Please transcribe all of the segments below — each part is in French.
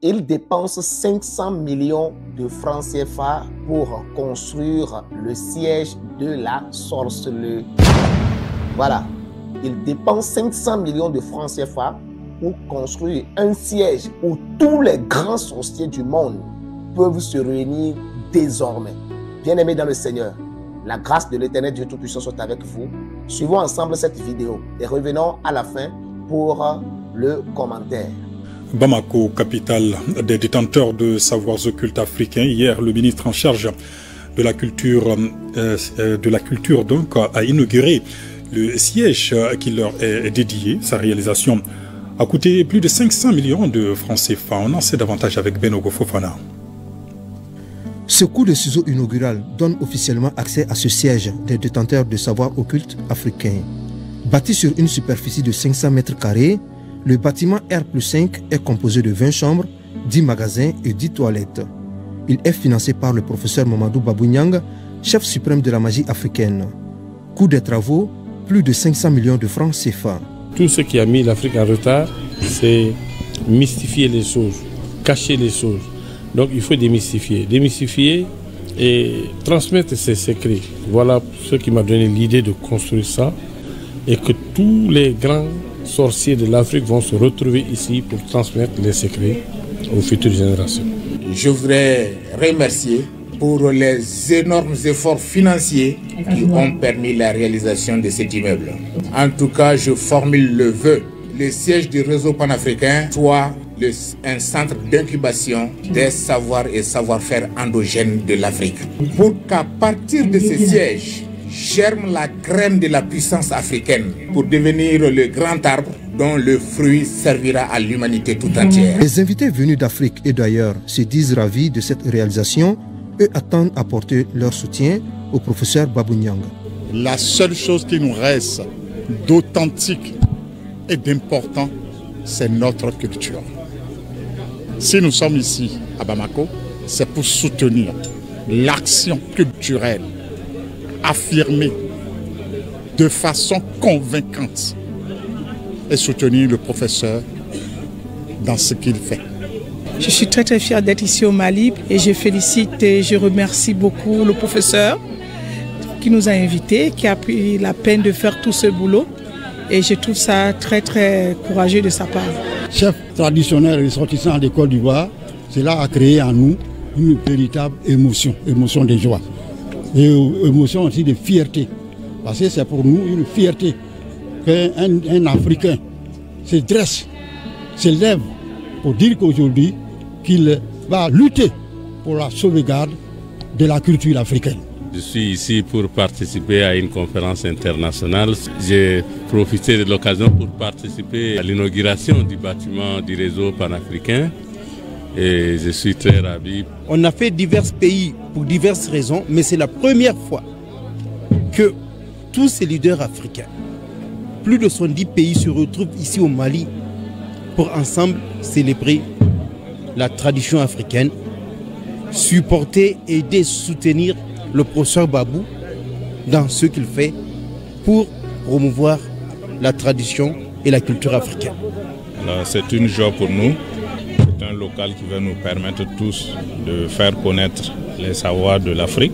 Il dépense 500 millions de francs CFA pour construire le siège de la sorcellerie. Voilà. Il dépense 500 millions de francs CFA pour construire un siège où tous les grands sorciers du monde peuvent se réunir désormais. Bien-aimés dans le Seigneur, la grâce de l'Éternel Dieu Tout-Puissant soit avec vous. Suivons ensemble cette vidéo et revenons à la fin pour le commentaire. Bamako, capitale des détenteurs de savoirs occultes africains. Hier, le ministre en charge de la culture, donc, a inauguré le siège qui leur est dédié. Sa réalisation a coûté plus de 500 millions de francs CFA. On en sait davantage avec Benogo Fofana. Ce coup de ciseau inaugural donne officiellement accès à ce siège des détenteurs de savoirs occultes africains. Bâti sur une superficie de 500 mètres carrés, le bâtiment R+5 est composé de 20 chambres, 10 magasins et 10 toilettes. Il est financé par le professeur Mamadou Babou Niang, chef suprême de la magie africaine. Coût des travaux, plus de 500 millions de francs CFA. Tout ce qui a mis l'Afrique en retard, c'est mystifier les choses, cacher les choses. Donc il faut démystifier et transmettre ces secrets. Voilà ce qui m'a donné l'idée de construire ça et que tous les grands sorciers de l'Afrique vont se retrouver ici pour transmettre les secrets aux futures générations. Je voudrais remercier pour les énormes efforts financiers qui ont permis la réalisation de cet immeuble. En tout cas, je formule le vœu, le siège du réseau panafricain soit un centre d'incubation des savoirs et savoir-faire endogènes de l'Afrique. Pour qu'à partir de ce siège, germe la graine de la puissance africaine pour devenir le grand arbre dont le fruit servira à l'humanité tout entière. Les invités venus d'Afrique et d'ailleurs se disent ravis de cette réalisation et attendent apporter leur soutien au professeur Babou Niang. La seule chose qui nous reste d'authentique et d'important, c'est notre culture. Si nous sommes ici à Bamako, c'est pour soutenir l'action culturelle affirmée de façon convaincante et soutenir le professeur dans ce qu'il fait. Je suis très fière d'être ici au Mali et je félicite et je remercie beaucoup le professeur qui nous a invités, qui a pris la peine de faire tout ce boulot et je trouve ça très courageux de sa part. Chef traditionnel ressortissant de Côte d'Ivoire, cela a créé en nous une véritable émotion de joie et émotion aussi de fierté. Parce que c'est pour nous une fierté qu'un Africain se dresse, se lève pour dire qu'aujourd'hui qu'il va lutter pour la sauvegarde de la culture africaine. Je suis ici pour participer à une conférence internationale. J'ai profité de l'occasion pour participer à l'inauguration du bâtiment du réseau panafricain et je suis très ravi. On a fait divers pays pour diverses raisons, mais c'est la première fois que tous ces leaders africains, plus de 70 pays, se retrouvent ici au Mali pour ensemble célébrer la tradition africaine, supporter, aider, soutenir le professeur Babou dans ce qu'il fait pour promouvoir la tradition et la culture africaine. C'est une joie pour nous. C'est un local qui va nous permettre tous de faire connaître les savoirs de l'Afrique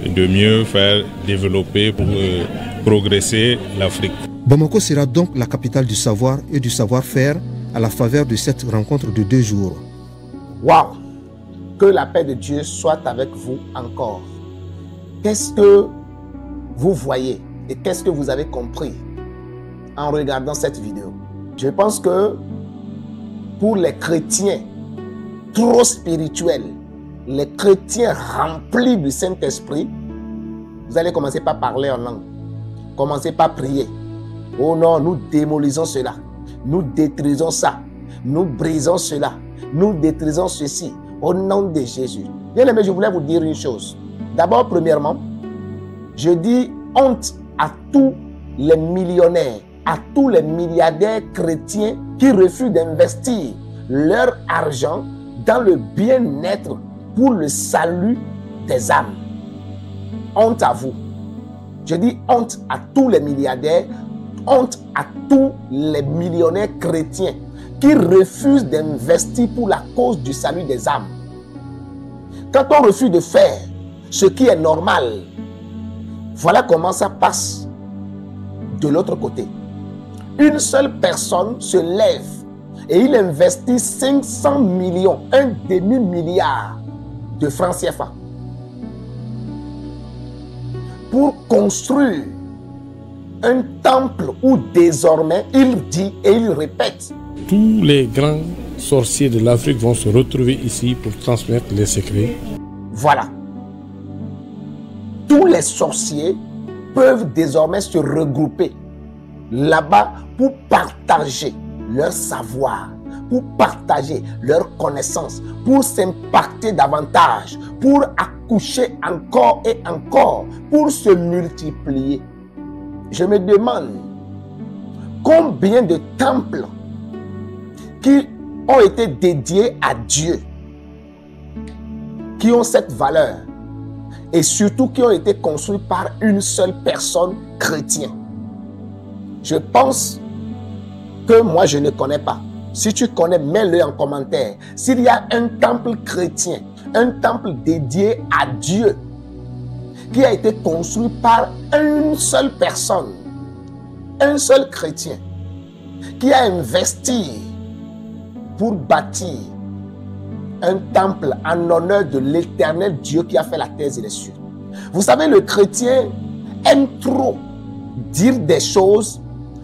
et de mieux faire développer pour progresser l'Afrique. Bamako sera donc la capitale du savoir et du savoir-faire à la faveur de cette rencontre de 2 jours. Waouh! Que la paix de Dieu soit avec vous encore. Qu'est-ce que vous voyez et qu'est-ce que vous avez compris en regardant cette vidéo? Je pense que pour les chrétiens trop spirituels, les chrétiens remplis du Saint-Esprit, vous allez commencer par parler en langue. Commencez par prier. Oh non, nous démolisons cela. Nous détruisons ça. Nous brisons cela. Nous détruisons ceci. Au nom de Jésus. Bien aimé, je voulais vous dire une chose. D'abord, premièrement, je dis honte à tous les millionnaires, à tous les milliardaires chrétiens qui refusent d'investir leur argent dans le bien-être pour le salut des âmes. Honte à vous. Je dis honte à tous les milliardaires, honte à tous les millionnaires chrétiens qui refusent d'investir pour la cause du salut des âmes. Quand on refuse de faire ce qui est normal, voilà comment ça passe de l'autre côté. Une seule personne se lève et il investit 500 millions, un demi-milliard de francs CFA pour construire un temple où désormais il dit et il répète. Tous les grands sorciers de l'Afrique vont se retrouver ici pour transmettre les secrets. Voilà. Tous les sorciers peuvent désormais se regrouper là-bas pour partager leur savoir, pour partager leur connaissance, pour s'impacter davantage, pour accoucher encore et encore, pour se multiplier. Je me demande combien de temples qui ont été dédiés à Dieu, qui ont cette valeur, et surtout qui ont été construits par une seule personne chrétienne. Je pense que moi je ne connais pas. Si tu connais, mets-le en commentaire. S'il y a un temple chrétien, un temple dédié à Dieu, qui a été construit par une seule personne, un seul chrétien, qui a investi pour bâtir un temple en honneur de l'éternel Dieu qui a fait la terre et les cieux. Vous savez, le chrétien aime trop dire des choses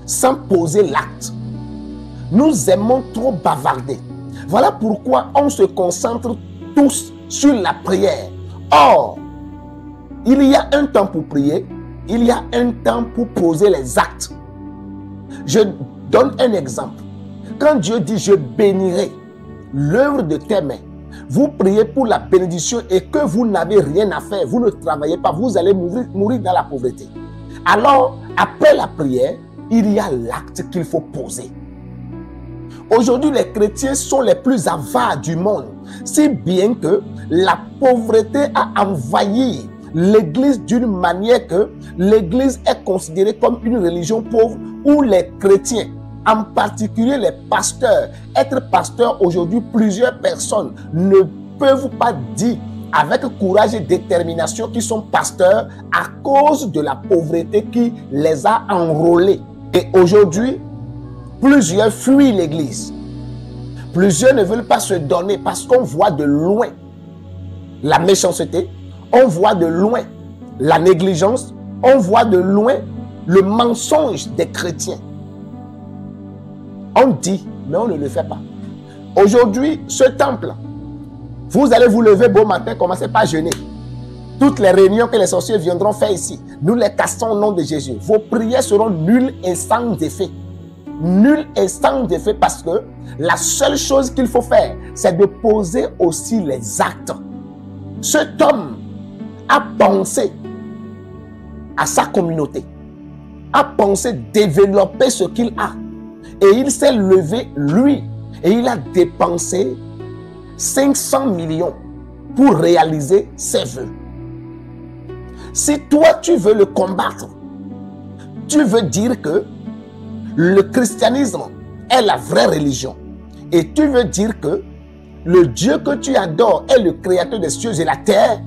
sans poser l'acte. Nous aimons trop bavarder. Voilà pourquoi on se concentre tous sur la prière. Or, il y a un temps pour prier, il y a un temps pour poser les actes. Je donne un exemple. Quand Dieu dit « Je bénirai l'œuvre de tes mains », vous priez pour la bénédiction et que vous n'avez rien à faire, vous ne travaillez pas, vous allez mourir dans la pauvreté. Alors, après la prière, il y a l'acte qu'il faut poser. Aujourd'hui, les chrétiens sont les plus avares du monde, si bien que la pauvreté a envahi l'église d'une manière que l'église est considérée comme une religion pauvre où les chrétiens, en particulier les pasteurs, être pasteur aujourd'hui, plusieurs personnes ne peuvent pas dire avec courage et détermination qu'ils sont pasteurs à cause de la pauvreté qui les a enrôlés. Et aujourd'hui, plusieurs fuient l'église. Plusieurs ne veulent pas se donner parce qu'on voit de loin la méchanceté, on voit de loin la négligence, on voit de loin le mensonge des chrétiens. On dit, mais on ne le fait pas. Aujourd'hui, ce temple, vous allez vous lever beau matin, commencez par jeûner. Toutes les réunions que les sorciers viendront faire ici, nous les cassons au nom de Jésus. Vos prières seront nulles et sans effet. Nulles et sans effet parce que la seule chose qu'il faut faire, c'est de poser aussi les actes. Cet homme a pensé à sa communauté, a pensé développer ce qu'il a. Et il s'est levé, lui, et il a dépensé 500 millions pour réaliser ses vœux. Si toi, tu veux le combattre, tu veux dire que le christianisme est la vraie religion, et tu veux dire que le Dieu que tu adores est le créateur des cieux et la terre,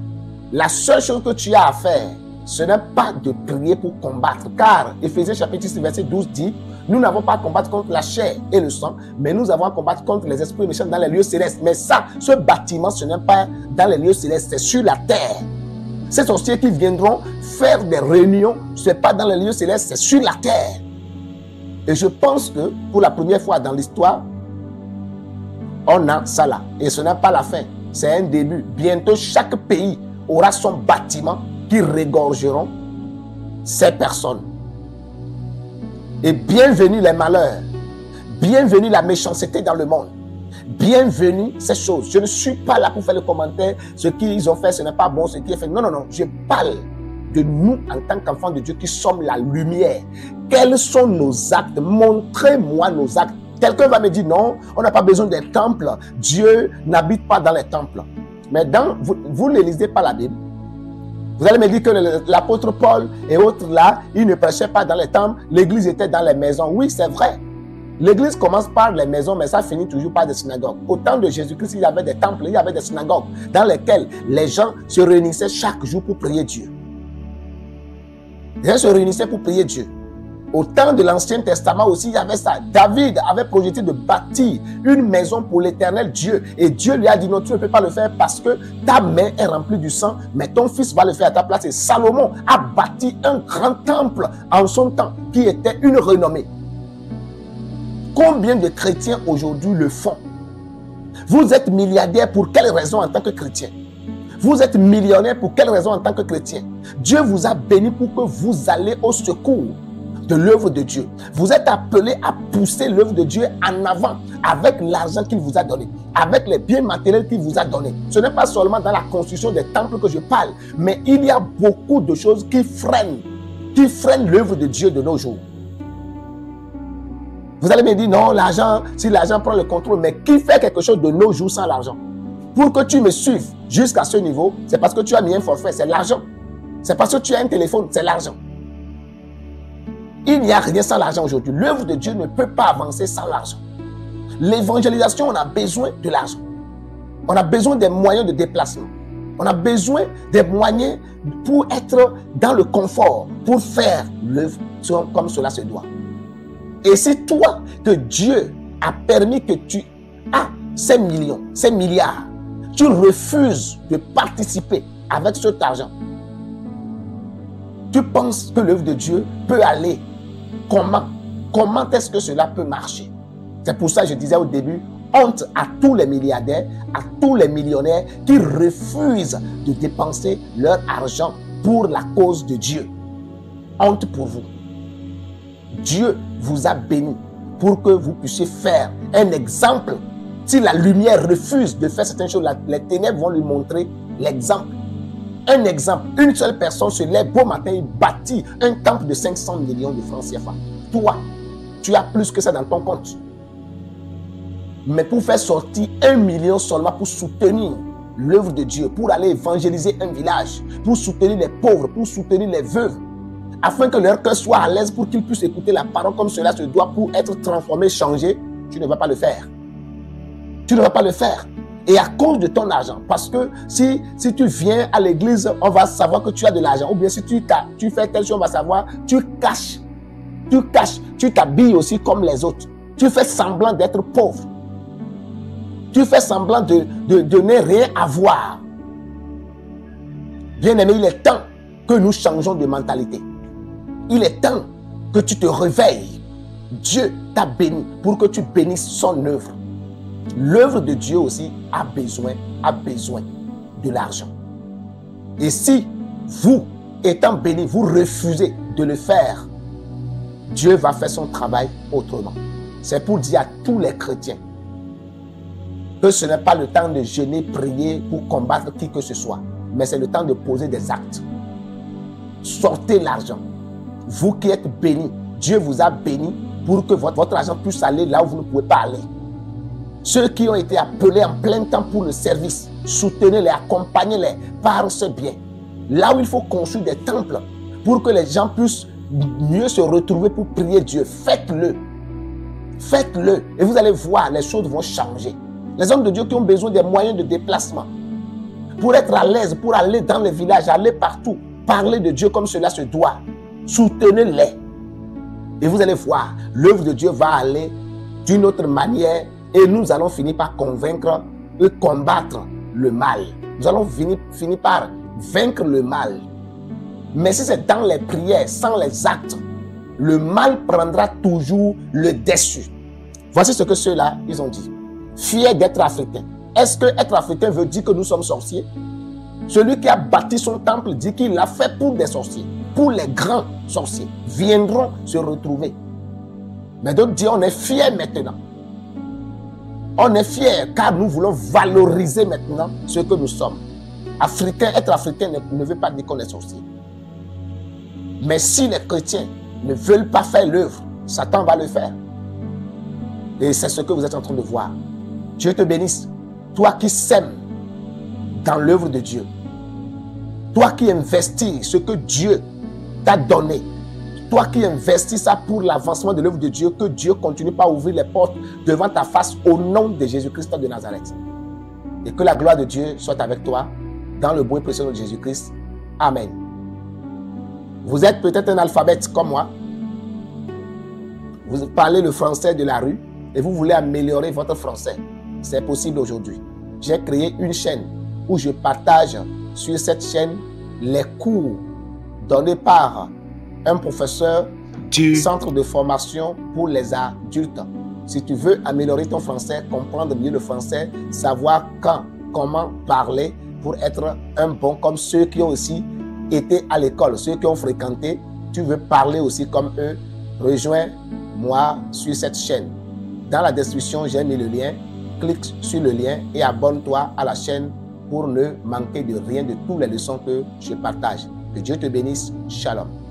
la seule chose que tu as à faire, ce n'est pas de prier pour combattre. Car Éphésiens chapitre 6, verset 12 dit, nous n'avons pas à combattre contre la chair et le sang, mais nous avons à combattre contre les esprits méchants dans les lieux célestes. Mais ça, ce bâtiment, ce n'est pas dans les lieux célestes, c'est sur la terre. Ces sorciers qui viendront faire des réunions, ce n'est pas dans les lieux célestes, c'est sur la terre. Et je pense que pour la première fois dans l'histoire, on a ça là. Et ce n'est pas la fin, c'est un début. Bientôt, chaque pays aura son bâtiment qui regorgeront ces personnes. Et bienvenue les malheurs, bienvenue la méchanceté dans le monde, bienvenue ces choses. Je ne suis pas là pour faire le commentaire, ce qu'ils ont fait, ce n'est pas bon, ce qui est fait. Non, non, non, je parle de nous en tant qu'enfants de Dieu qui sommes la lumière. Quels sont nos actes? Montrez-moi nos actes. Quelqu'un va me dire non, on n'a pas besoin des temples, Dieu n'habite pas dans les temples. Mais vous ne lisez pas la Bible. Vous allez me dire que l'apôtre Paul et autres là, ils ne prêchaient pas dans les temples, l'église était dans les maisons. Oui, c'est vrai. L'église commence par les maisons, mais ça finit toujours par des synagogues. Au temps de Jésus-Christ, il y avait des temples, il y avait des synagogues dans lesquelles les gens se réunissaient chaque jour pour prier Dieu. Les gens se réunissaient pour prier Dieu. Au temps de l'Ancien Testament aussi, il y avait ça. David avait projeté de bâtir une maison pour l'Éternel Dieu. Et Dieu lui a dit, non, tu ne peux pas le faire parce que ta main est remplie du sang, mais ton fils va le faire à ta place. Et Salomon a bâti un grand temple en son temps qui était une renommée. Combien de chrétiens aujourd'hui le font? Vous êtes milliardaire pour quelle raison en tant que chrétien? Vous êtes millionnaire pour quelle raison en tant que chrétien? Dieu vous a béni pour que vous allez au secours de l'œuvre de Dieu. Vous êtes appelé à pousser l'œuvre de Dieu en avant avec l'argent qu'il vous a donné, avec les biens matériels qu'il vous a donné. Ce n'est pas seulement dans la construction des temples que je parle, mais il y a beaucoup de choses qui freinent l'œuvre de Dieu de nos jours. Vous allez me dire, non, l'argent, si l'argent prend le contrôle, mais qui fait quelque chose de nos jours sans l'argent? Pour que tu me suives jusqu'à ce niveau, c'est parce que tu as mis un forfait, c'est l'argent. C'est parce que tu as un téléphone, c'est l'argent. Il n'y a rien sans l'argent aujourd'hui. L'œuvre de Dieu ne peut pas avancer sans l'argent. L'évangélisation, on a besoin de l'argent. On a besoin des moyens de déplacement. On a besoin des moyens pour être dans le confort, pour faire l'œuvre comme cela se doit. Et c'est toi que Dieu a permis que tu aies ces millions, ces milliards. Tu refuses de participer avec cet argent. Tu penses que l'œuvre de Dieu peut aller. Comment est-ce que cela peut marcher? C'est pour ça que je disais au début, honte à tous les milliardaires, à tous les millionnaires qui refusent de dépenser leur argent pour la cause de Dieu. Honte pour vous. Dieu vous a béni pour que vous puissiez faire un exemple. Si la lumière refuse de faire certaines choses, les ténèbres vont lui montrer l'exemple. Un exemple, une seule personne se lève beau matin et bâtit un temple de 500 millions de francs CFA. Toi, tu as plus que ça dans ton compte. Mais pour faire sortir 1 million seulement pour soutenir l'œuvre de Dieu, pour aller évangéliser un village, pour soutenir les pauvres, pour soutenir les veuves, afin que leur cœur soit à l'aise pour qu'ils puissent écouter la parole comme cela se doit pour être transformé, changé, tu ne vas pas le faire. Tu ne vas pas le faire. Et à cause de ton argent, parce que si tu viens à l'église, on va savoir que tu as de l'argent. Ou bien si tu fais telle chose, on va savoir, tu caches, tu t'habilles aussi comme les autres. Tu fais semblant d'être pauvre. Tu fais semblant de ne rien avoir. Bien-aimé, il est temps que nous changeons de mentalité. Il est temps que tu te réveilles. Dieu t'a béni pour que tu bénisses son œuvre. L'œuvre de Dieu aussi a besoin de l'argent. Et si vous, étant béni, vous refusez de le faire, Dieu va faire son travail autrement. C'est pour dire à tous les chrétiens que ce n'est pas le temps de jeûner, prier pour combattre qui que ce soit, mais c'est le temps de poser des actes. Sortez l'argent. Vous qui êtes bénis, Dieu vous a béni pour que votre argent puisse aller là où vous ne pouvez pas aller. Ceux qui ont été appelés en plein temps pour le service, soutenez-les, accompagnez-les par ce bien. Là où il faut construire des temples pour que les gens puissent mieux se retrouver pour prier Dieu, faites-le. Faites-le et vous allez voir, les choses vont changer. Les hommes de Dieu qui ont besoin des moyens de déplacement pour être à l'aise, pour aller dans les villages, aller partout, parler de Dieu comme cela se doit, soutenez-les. Et vous allez voir, l'œuvre de Dieu va aller d'une autre manière. Et nous allons finir par convaincre et combattre le mal. Nous allons finir par vaincre le mal. Mais si c'est dans les prières, sans les actes, le mal prendra toujours le dessus. Voici ce que ceux-là, ils ont dit. Fiers d'être africains. Est-ce que être africain veut dire que nous sommes sorciers? Celui qui a bâti son temple dit qu'il l'a fait pour des sorciers. Pour les grands sorciers. Viendront se retrouver. Mais d'autres disent on est fiers maintenant. On est fiers car nous voulons valoriser maintenant ce que nous sommes. Africain, être africain ne veut pas dire qu'on est sorcier. Mais si les chrétiens ne veulent pas faire l'œuvre, Satan va le faire. Et c'est ce que vous êtes en train de voir. Dieu te bénisse. Toi qui sèmes dans l'œuvre de Dieu. Toi qui investis ce que Dieu t'a donné. toi qui investis ça pour l'avancement de l'œuvre de Dieu, que Dieu continue par ouvrir les portes devant ta face au nom de Jésus-Christ de Nazareth. Et que la gloire de Dieu soit avec toi dans le beau et précieux nom de Jésus-Christ. Amen. Vous êtes peut-être un alphabète comme moi. Vous parlez le français de la rue et vous voulez améliorer votre français. C'est possible aujourd'hui. J'ai créé une chaîne où je partage sur cette chaîne les cours donnés par un professeur du centre de formation pour les adultes. Si tu veux améliorer ton français, comprendre mieux le français, savoir quand, comment parler pour être un bon comme ceux qui ont aussi été à l'école, ceux qui ont fréquenté, tu veux parler aussi comme eux, rejoins-moi sur cette chaîne. Dans la description, j'ai mis le lien. Clique sur le lien et abonne-toi à la chaîne pour ne manquer de rien de toutes les leçons que je partage. Que Dieu te bénisse. Shalom.